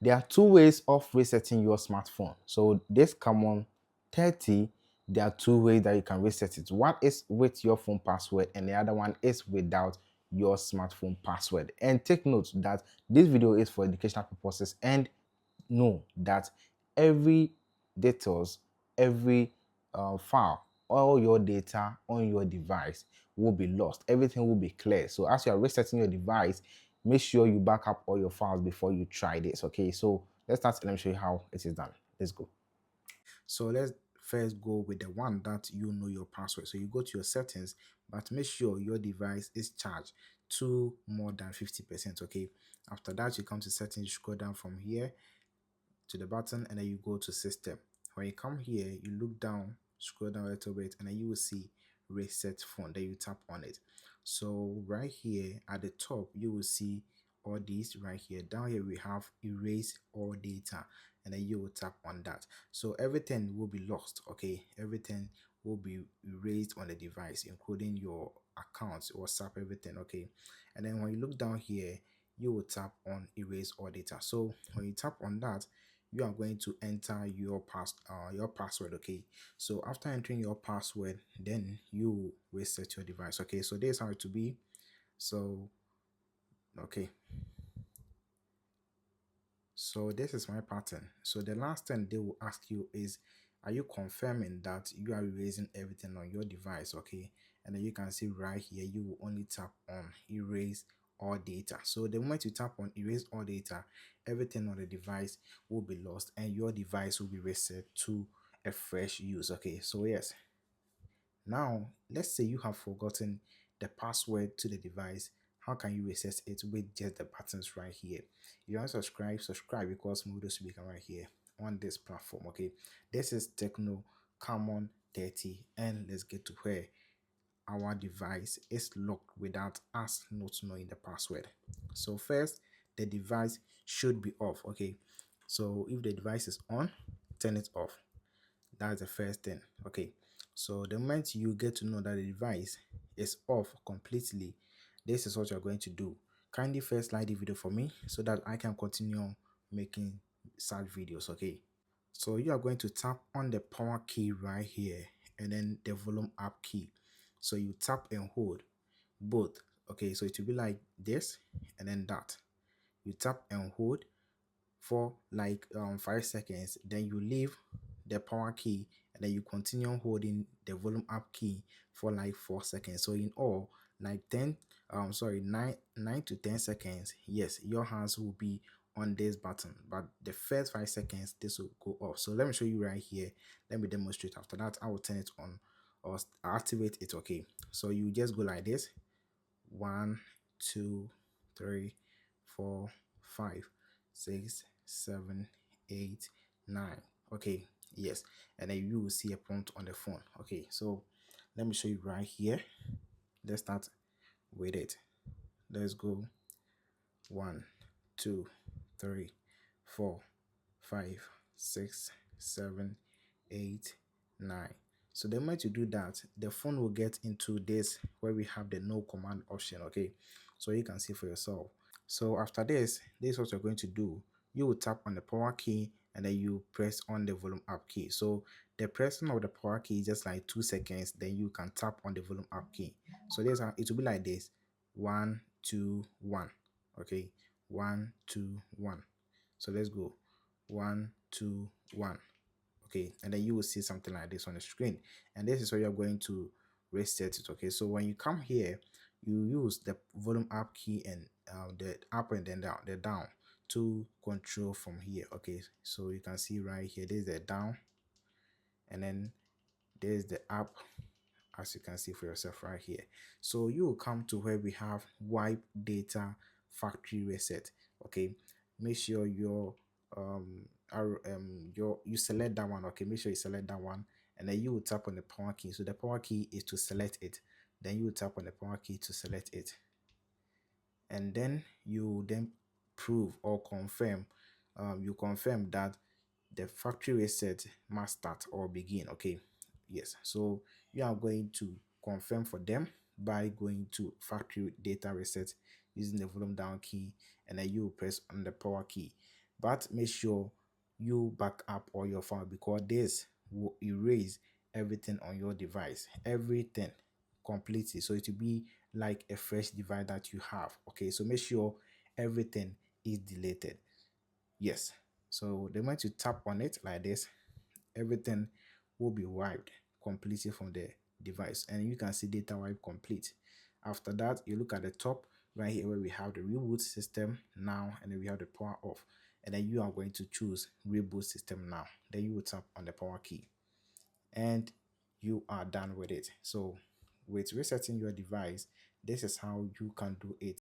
There are two ways of resetting your smartphone. So this Camon 30, there are two ways that you can reset it. One is with your phone password and the other one is without your smartphone password. And take note that this video is for educational purposes, and know that every details, every file, all your data on your device will be lost. Everything will be clear. So as you are resetting your device, make sure you back up all your files before you try this. Okay, so let's start. Let me show you how it is done. Let's go. So let's first go with the one that you know your password. So you go to your settings, but make sure your device is charged to more than 50%. Okay, after that, you come to settings, you scroll down from here to the button, and then you go to system. When you come here, you look down, scroll down a little bit, and then you will see reset phone. Then you tap on it. So right here at the top, you will see all these right here. Down here we have erase all data, and then you will tap on that. So everything will be lost. Okay, everything will be erased on the device, including your accounts, WhatsApp, everything. Okay, and then when you look down here, you will tap on erase all data. So when you tap on that, you are going to enter your password. Okay, so after entering your password, then you reset your device. Okay, so this is how it to be. So okay, so this is my pattern. So the last thing they will ask you is, are you confirming that you are erasing everything on your device? Okay, and then you can see right here, you will only tap on erase all data. So the moment you tap on erase all data, everything on the device will be lost and your device will be reset to a fresh use. Okay, so yes, now let's say you have forgotten the password to the device. How can you reset it with just the buttons right here? You want to subscribe, because more videos will be right here on this platform. Okay, this is Tecno Camon 30, and let's get to where our device is locked without us not knowing the password. So first, the device should be off. Okay, so if the device is on, turn it off. That's the first thing. Okay, so the moment you get to know that the device is off completely, this is what you're going to do. Kindly first like the video for me so that I can continue making such videos. Okay, so you are going to tap on the power key right here and then the volume up key. So you tap and hold both. Okay, so it will be like this and then that. You tap and hold for like 5 seconds, then you leave the power key and then you continue holding the volume up key for like 4 seconds. So in all, like 9 to 10 seconds, yes, your hands will be on this button, but the first 5 seconds this will go off. So let me show you right here. Let me demonstrate. After that, I will turn it on or activate it. Okay, so you just go like this: 1, 2, 3, 4, 5, 6, 7, 8, 9. Okay, yes, and then you will see a prompt on the phone. Okay, so let me show you right here. Let's start with it. Let's go 1, 2, 3, 4, 5, 6, 7, 8, 9. So the moment you do that, the phone will get into this where we have the no command option. Okay, so you can see for yourself. So after this is what you're going to do. You will tap on the power key and then you press on the volume up key. So the pressing of the power key is just like 2 seconds, then you can tap on the volume up key. So this it will be like this: 1, 2, 1. Okay, 1, 2, 1. So let's go 1, 2, 1. Okay, and then you will see something like this on the screen, and this is where you're going to reset it. Okay, so when you come here, you use the volume up key and the up and then down, the down, to control from here. Okay, so you can see right here, there's the down and then there's the up, as you can see for yourself right here. So you will come to where we have wipe data factory reset. Okay, make sure you select that one. Okay, make sure you select that one, and then you will tap on the power key. So the power key is to select it, then you will tap on the power key to select it, and then you then prove or confirm, you confirm that the factory reset must start or begin. Okay, yes, so you are going to confirm for them by going to factory data reset using the volume down key, and then you press on the power key. but make sure you back up all your file, because this will erase everything on your device, everything completely. So it will be like a fresh device that you have. Okay, so make sure everything is deleted. Yes. So the moment you tap on it like this, everything will be wiped completely from the device, and you can see data wipe complete. After that, you look at the top right here where we have the reboot system now, and then we have the power off, and then you are going to choose reboot system now. Then you will tap on the power key, and you are done with it. So with resetting your device, this is how you can do it